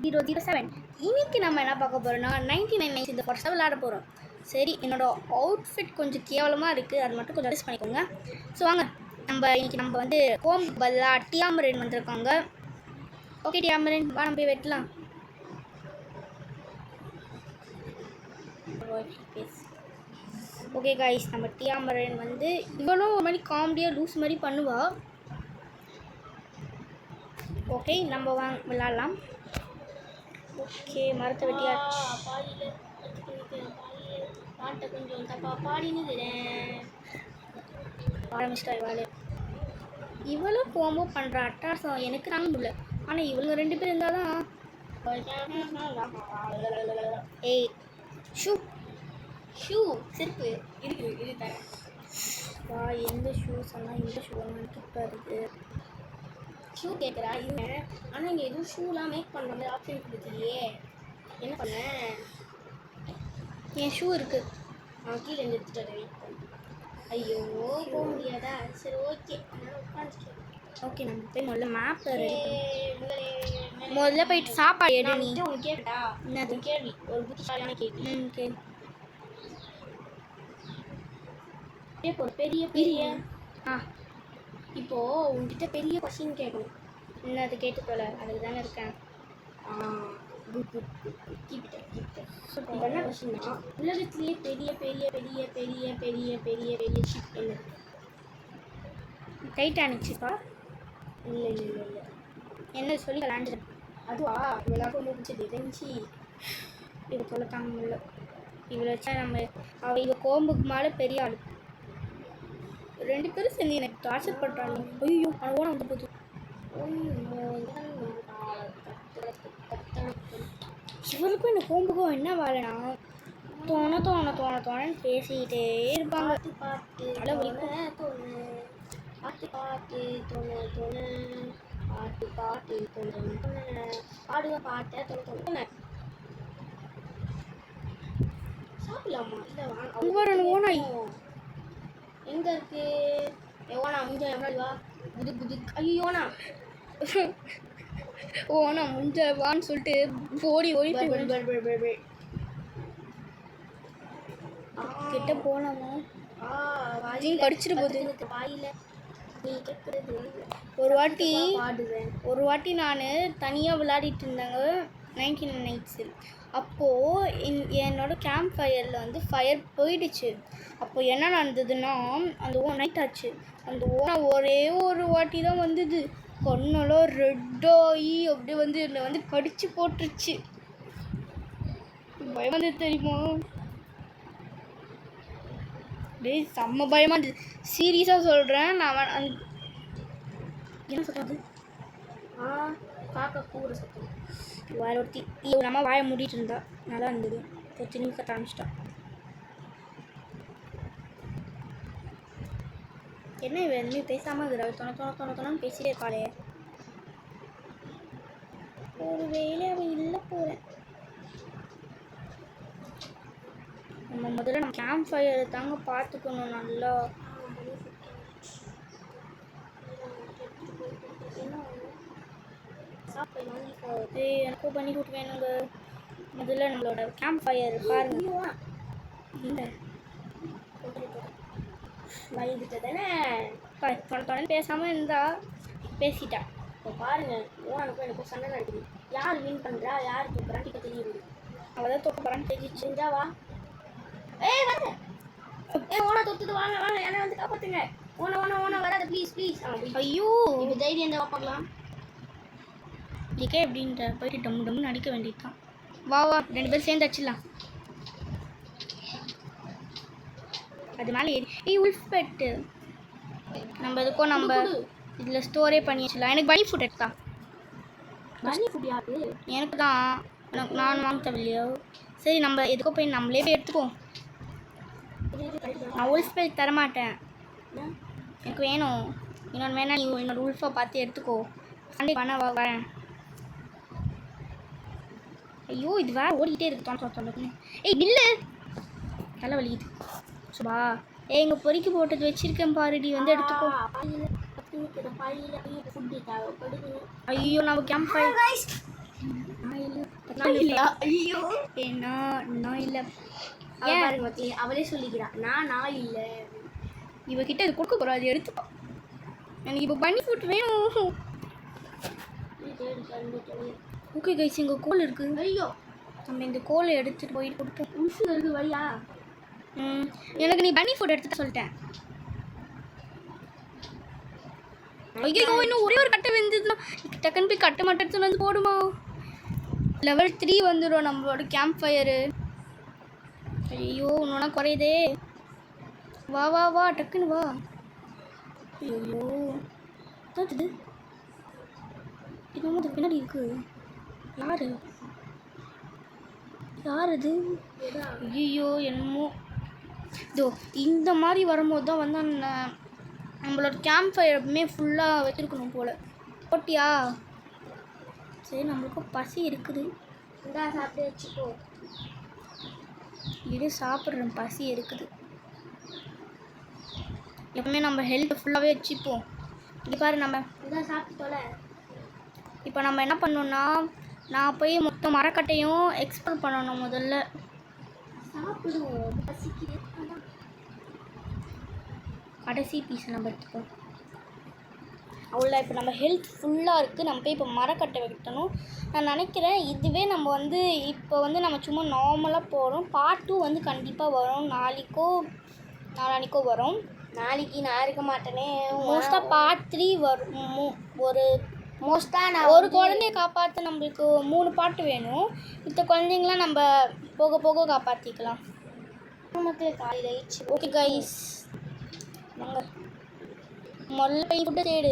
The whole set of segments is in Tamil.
007. இன்னைக்கு நம்ம என்ன பார்க்க போகிறோம்னா 99 இந்த ஃபர்ஸ்ட்டாக விளையாட போகிறோம். சரி, என்னோட அவுட்ஃபிட் கொஞ்சம் கேவலமாக இருக்குது, அது மட்டும் கொஞ்சம் அட்ஜஸ்ட் பண்ணிக்கோங்க. ஸோ வாங்க, இன்னைக்கு நம்ம வந்து கோம் பல்லா டியாமரின் வந்திருக்காங்க. ஓகே டியாமரின், வா நம்ம போய் வெட்டலாம். ஓகே காய்ஸ், நம்ம டியாமரின் வந்து இவளும் ஒரு மாதிரி காமெடியாக லூஸ் மாதிரி பண்ணுவா. ஓகே, நம்ம விளாட்லாம். ஓகே, மரத்தை வெட்டியாச்சு. பாட்டை கொஞ்சம் தப்பா பாடினுக்கிறேன். ஆரம்பிச்சிட்டா இவாளு. இவளும் கோம்போ பண்ணுற அட்டாசம் எனக்கு தாங்க முடியல. ஆனால் இவங்க 2 பேர் இருந்தால் தான். ஏய் ஷூ ஷூ செருப்பு இது தரேன். வா, எந்த ஷூ சொன்னால் இந்த ஷூ கிட்ட இருக்குது. ஷூ கேட்குறா இல்லை, ஆனால் இங்கே எதுவும் ஷூலாம் மேக் பண்ணுற மாதிரி ஆப்ஷன் கொடுத்துலையே. என்ன பண்ண? என் ஷூ இருக்குது, அவன் கீழே இருந்து எடுத்துகிட்டு வெயிட் பண்ணு. ஐயோ, போக முடியாதா? சரி ஓகே, உட்காந்துட்டேன். ஓகே, நம்ம போய் முதல்ல மேப் முதல்ல போயிட்டு சாப்பாடு எடு. நீ உனக்கு கேட்டா என்ன கேள்வி? ஒரு புத்திசாலியான கேள்வி. கேள்வி பெரிய பெரிய இப்போது உங்ககிட்ட பெரிய கொஸ்டின் கேட்கணும். இன்னும் அதை கேட்டு போல, அதுக்கு தானே இருக்கேன். என்ன கொஸ்டின்னா, உலகத்திலேயே பெரிய பெரிய பெரிய பெரிய பெரிய பெரிய பெரிய ஷிப் என்ன? டைட்டானிக் ஷிப்பா? இல்லை இல்லை இல்லை இல்லை, என்ன சொல்லி விளாண்டு. அதுவா எல்லாருக்கும் முடிச்சது தெரிஞ்சு இவ சொல்லத்தாங்க முடியல. இவளை வச்சா நம்ம இவ கோம்புக்கு மேலே பெரிய ஆளு. 2 பேரும் சேர்ந்து எனக்கு டார்ச்சர் பண்ணுறாங்க. ஐயோ, அவ்வளோ வந்து போகுது. இவருக்கும் இந்த கோம்புக்கும் என்ன வேலைனா, தோணன்னு பேசிக்கிட்டே இருப்பாங்க. பாட்டு சாப்பிடலாமா? இல்லை எங்க இருக்கு? ஓனா முஞ்ச எவ்வளோ வா புது புது. ஐயோனா ஓனா முஞ்ச வான்னு சொல்லிட்டு ஓடி ஓடி கிட்ட போலாமா? கடிச்சிட்டு போகுது வாயில. நீ கேட்குறது ஒரு வாட்டி நான் தனியாக விளையாடிட்டு இருந்தாங்க 99 நைட்ஸு. அப்போது என்னோட கேம்ப் ஃபயரில் வந்து ஃபயர் போயிடுச்சு. அப்போது என்ன நடந்ததுன்னா, அந்த நைட் ஆச்சு. அந்த ஒரே ஒரு வாட்டி தான் வந்தது. கண்ணெல்லாம் ரெட்டாகி அப்படியே வந்து என்னை வந்து கடிச்சு போட்டுருச்சு. பயம் வந்து தெரியுமா? டேய், செம்ம பயமாக இருந்தது. சீரியஸாக சொல்கிறேன். நான் என்ன சொல்கிறது? காக்கா கூற சத்தம். வேற ஒருத்தி நம்ம வாயை மூடிட்டு இருந்தா, நல்லா இருந்தது. திரும்பி கத்த ஆரம்பிச்சிட்டா. என்ன இவ எதுவுமே பேசாமல் இருக்கிற? தொணன்னு பேசிட்டே இருக்காளே. ஒரு வேலை அவன் இல்லை போகிறேன். நம்ம முதல்ல நம்ம கேம்ப் ஃபயரை தாங்க பார்த்துக்கணும் நல்லா. எனக்கும் பண்ணி கொடுக்க வேணுங்க. முதல்ல நம்மளோட கேம்ப் ஃபயர் பாருங்க. இல்லை வயதுட்டு தானே தொடர்ந்து பேசாமல் இருந்தா பேசிட்டா. இப்போ பாருங்க, ஓனுக்கும் எனக்கும் சண்டை நடக்குது. யார் வின் பண்ணுறா, யார் தூக்குறான்னு இப்போ தெரியுது. அவள் தான் தூக்க போகிறான்னு தெரிஞ்சு செஞ்சாவா? வாங்க, ஓனா தொத்துது, வாங்க வாங்க, என்ன வந்து காப்பாற்றுங்க. ஓனா வராது, ப்ளீஸ் ப்ளீஸ். ஐயோ, இப்போ தைரியம் தான் பார்க்கலாம். இதுக்கே எப்படின்ற போயிட்டு டம்முன்னு அடிக்க வேண்டியது தான். வா 2 பேரும் சேர்ந்து அடிச்சிடலாம். அது மேலே உல்ஃப் பெட்டு நம்ம எதுக்கும் நம்ம இதில் ஸ்டோரே பண்ணி வச்சிடலாம். எனக்கு பனி ஃபுட் எடுத்தா. பனி ஃபுட் யாரு? எனக்கு தான். நான் வாங்க தேவையில்லையோ? சரி, நம்ம எதுக்கோ போய் நம்மளே போய் எடுத்துக்குவோம். நான் உல்ஃப் பெட் தரமாட்டேன், எனக்கு வேணும். இன்னொன்று வேணா, நீ என்னோட உல்ஃபை பார்த்து எடுத்துக்கோ. சண்டே பண்ண வரேன். ஐயோ, இது வேற ஓடிக்கிட்டே இருக்கு. ஏய் இல்லை, தலை வலிக்குது. சுபா, எங்கள் பொறிக்கு போட்டது வச்சிருக்கேன் பாருடி, வந்து எடுத்துக்கோ. ஐயோ, நம்ம கேம்ப் ஃபயர் நான் இல்லையா? ஐயோ நான் இல்லை. ஏன் பாருங்க மக்களே, அவளே சொல்லிக்கிறான் நான் இல்லை. இவகிட்ட இது கொடுக்க கூடாது, எடுத்துப்பா. எனக்கு இப்போ பண்ணி ஃபுட் வேணும். ஓகே கைஸ், இங்கே கோல் இருக்குது. ஐயோ, நம்ம இந்த கோலை எடுத்துகிட்டு போயிட்டு கொடுப்போம். உஷு இருக்கு வழியா? எனக்கு நீ பனி ஃபுட் எடுத்துட்டு சொல்லிட்டேன். ஐயோ, இன்னும் ஒரே ஒரு கட்டை வெந்ததுன்னா டக்குன்னு போய் கட்டை மட்டும் எடுத்துன்னு வந்து போடுமா. லெவல் 3 வந்துடும் நம்மளோட கேம்ப் ஃபயரு. ஐயோ, இன்னொன்னா குறையுதே. வா வா வா, டக்குன்னு வா. ஐயோ, இது இன்னமும் அது பின்னாடி இருக்கு. யார் இது? ஐயோ, என்னமோ இதோ இந்த மாதிரி வரும்போது தான் வந்து நம்மளோட கேம்ப் ஃபயர் எப்பவுமே ஃபுல்லாக வச்சுருக்கணும் போல். போட்டியா? சரி, நம்மளுக்கும் பசி இருக்குது. இந்தா சாப்பிட்டு வச்சுக்கோ. இது சாப்பிட்றேன், பசி இருக்குது. எப்பவுமே நம்ம ஹெல்த்தை ஃபுல்லாகவே வச்சுப்போம். இது பாரு, நம்ம இந்தா சாப்பிட்டு தொலை. இப்போ நம்ம என்ன பண்ணோம்னா, நான் போய் மொத்த மரக்கட்டையும் எக்ஸ்ப்ளோர் பண்ணணும். முதல்ல சாப்பிடுவோம், பசிக்குது. கடைசி பீஸை நம்ம எடுத்துப்போம். அவ்வளோ இப்போ நம்ம ஹெல்த் ஃபுல்லாக இருக்குது. நம்ம போய் இப்போ மரக்கட்டை வைக்கணும். நான் நினைக்கிறேன் இதுவே நம்ம வந்து இப்போ வந்து நம்ம சும்மா நார்மலாக போகிறோம். பார்ட் 2 வந்து கண்டிப்பாக வரும். நாளானிக்கோ வரும். நாளைக்கு நான் இருக்க மாட்டேனே. மோஸ்ட்டாக பார்ட் 3 வரும். நான் ஒரு குழந்தைய காப்பாற்ற நம்மளுக்கு 3 பாட்டு வேணும். மற்ற குழந்தைங்களாம் நம்ம போக போக காப்பாற்றிக்கலாம். மக்கள் காலையில் ஆயிடுச்சு. ஓகே கைஸ், நாங்கள் முதல்ல போய் ஃபுட்டு எடு.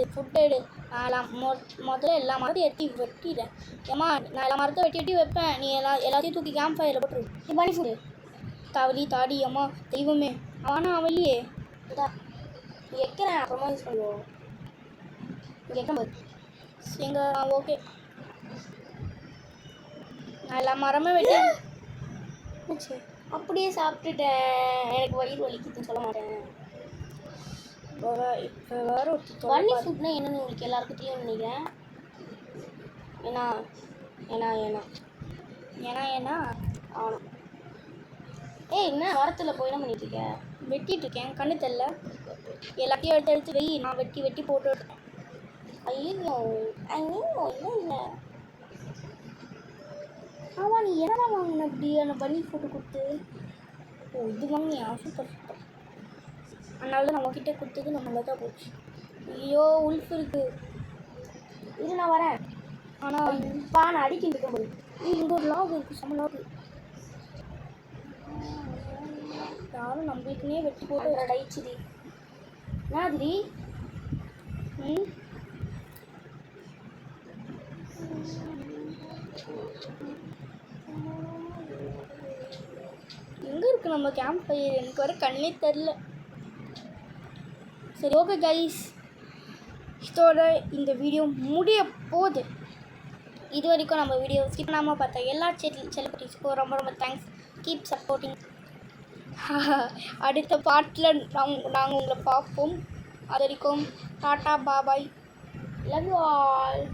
முதல்ல எல்லா மரத்தையும் வெட்டிடுறேன். ஏம்மா, நான் எல்லா மரத்தை வெட்டி வைப்பேன். நீ எல்லாத்தையும் தூக்கி கேம்ப் ஃபயரில் போட்டுரு. நீ பண்ணி ஃபுட்டு தாடி அம்மா தெய்வமே. ஆனால் அவளியே வைக்கிறேன், அப்புறமா யூஸ் பண்ணுவோம். வைக்கும் ஓகே, நான் எல்லா மரமே வெட்டி அப்படியே சாப்பிட்டுட்டேன். எனக்கு வயிறு வலிக்குதுன்னு சொல்ல மாட்டேன். இப்போ வேறு பன்னி ஃபுட்னா என்னன்னு உங்களுக்கு எல்லாருக்கும் தெரியும்னு நினைக்கிறேன். ஏன்னா ஆமாம். என்ன மரத்தில் போய் என்ன பண்ணிட்டு இருக்கேன்? வெட்டிட்டு இருக்கேன், கண்ணு தெரியல. எல்லாத்தையும் எடுத்து வெய். நான் வெட்டி போட்டு ஐயோ இல்லை. ஆமாம், நீ என்னடா வாங்கின அப்படி அந்த பன்னி ஃபுட்டு கொடுத்து? ஓ, இது வாங்கினியா? சூப்பர். அதனால தான் நம்ம கிட்டே கொடுத்தது நம்மள தான் போச்சு. ஐயோ, உல்ஃப் இருக்குது. இது நான் வரேன். ஆனால் பானை அடிக்கிட்டு இருக்கும்போது இங்கே ஒரு லாக் இருக்குது, செம்ம லாக். யாரும் நம்மளுக்குனே வெட்டி போட்டு அடிச்சுடி. நாதிரி எங்கே இருக்குது நம்ம கேம்ப் ஃபயர்? எனக்கு வர கண்ணே தெரில. சரி, ஓகே கைஸ், இதோட இந்த வீடியோ முடிய போகுது. இது வரைக்கும் நம்ம வீடியோ ஸ்கிப் பண்ணாமல் பார்த்தா எல்லா செலிபிரிட்டிஸ்க்கும் ரொம்ப ரொம்ப தேங்க்ஸ். Keep supporting. அடுத்த பார்ட்டில் நாங்கள் உங்களை பார்ப்போம். அது வரைக்கும் tata bye bye. Love you all.